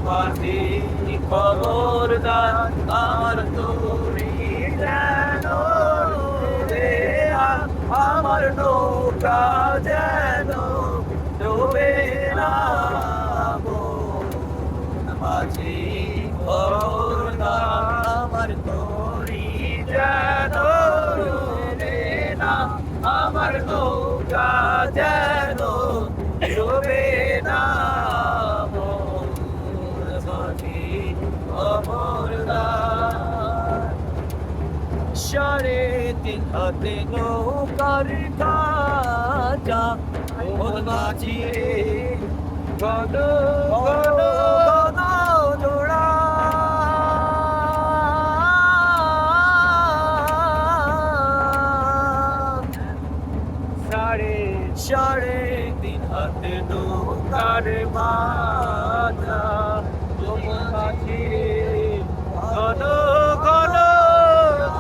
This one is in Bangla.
মাঝি খবরদার আমার তরি যেন রে আমার নৌকা যেন ডুবে না মাঝি খবরদার আমার তরি যেন রে না আমার নৌকা যেন ডুবে না সাড়ে তিন হাতে নৌকার কাজা ওর মাঝি রে ঘন ঘন ঘন জোড়া সাড়ে তিন হাতে নৌকার মা